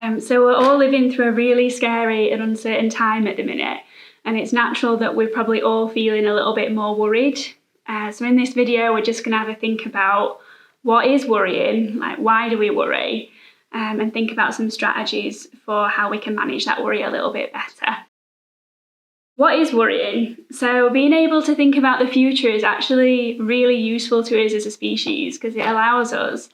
So we're all living through a really scary and uncertain time at the minute, and it's natural that we're probably all feeling a little bit more worried. So in this video, we're just going to have a think about what is worrying, like why do we worry, and think about some strategies for how we can manage that worry a little bit better. What is worrying? So being able to think about the future is actually really useful to us as a species because it allows us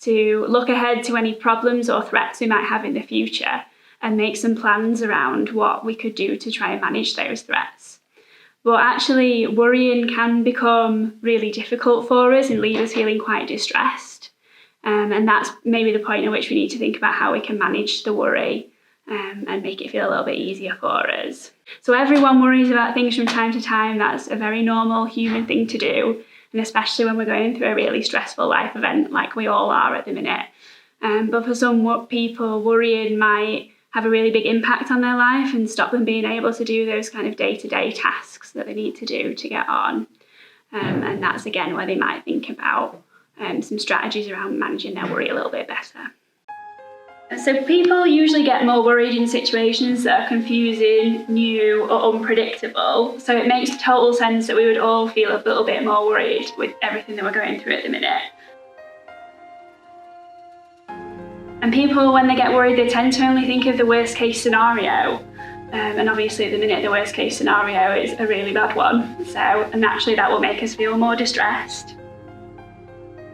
to look ahead to any problems or threats we might have in the future and make some plans around what we could do to try and manage those threats. But actually, worrying can become really difficult for us and leave us feeling quite distressed. And that's maybe the point at which we need to think about how we can manage the worry and make it feel a little bit easier for us. So everyone worries about things from time to time. That's a very normal human thing to do, and especially when we're going through a really stressful life event like we all are at the minute. But for some people, worrying might have a really big impact on their life and stop them being able to do those kind of day-to-day tasks that they need to do to get on. And that's again where they might think about some strategies around managing their worry a little bit better. So people usually get more worried in situations that are confusing, new or unpredictable. So it makes total sense that we would all feel a little bit more worried with everything that we're going through at the minute. And people, when they get worried, they tend to only think of the worst case scenario. And obviously at the minute, the worst case scenario is a really bad one. So naturally that will make us feel more distressed.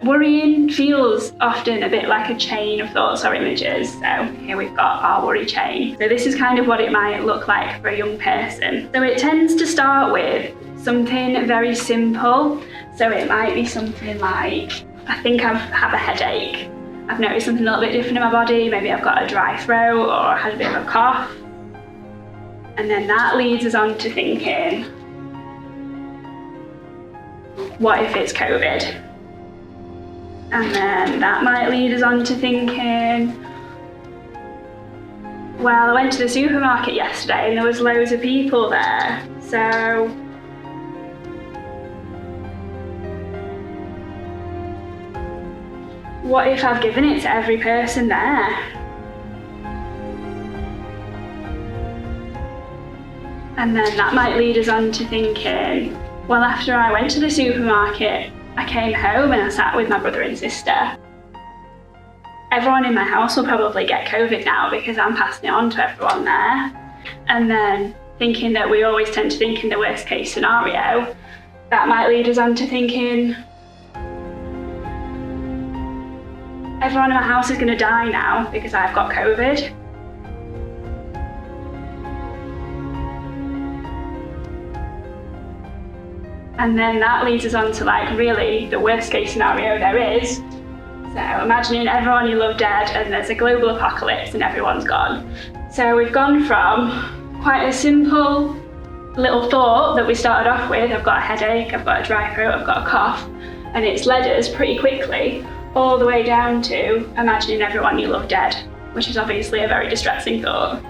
Worrying feels often a bit like a chain of thoughts or images. So here we've got our worry chain. So this is kind of what it might look like for a young person. So it tends to start with something very simple. So it might be something like, I think I have a headache. I've noticed something a little bit different in my body. Maybe I've got a dry throat or I had a bit of a cough. And then that leads us on to thinking, what if it's COVID? And then that might lead us on to thinking, well, I went to the supermarket yesterday and there was loads of people there. So what if I've given it to every person there? And then that might lead us on to thinking, well, after I went to the supermarket, I came home and I sat with my brother and sister. Everyone in my house will probably get COVID now because I'm passing it on to everyone there. And then thinking that we always tend to think in the worst case scenario, that might lead us on to thinking, everyone in my house is going to die now because I've got COVID. And then that leads us on to really the worst case scenario there is. So imagining everyone you love dead and there's a global apocalypse and everyone's gone. So we've gone from quite a simple little thought that we started off with, I've got a headache, I've got a dry throat, I've got a cough, and it's led us pretty quickly all the way down to imagining everyone you love dead, which is obviously a very distressing thought.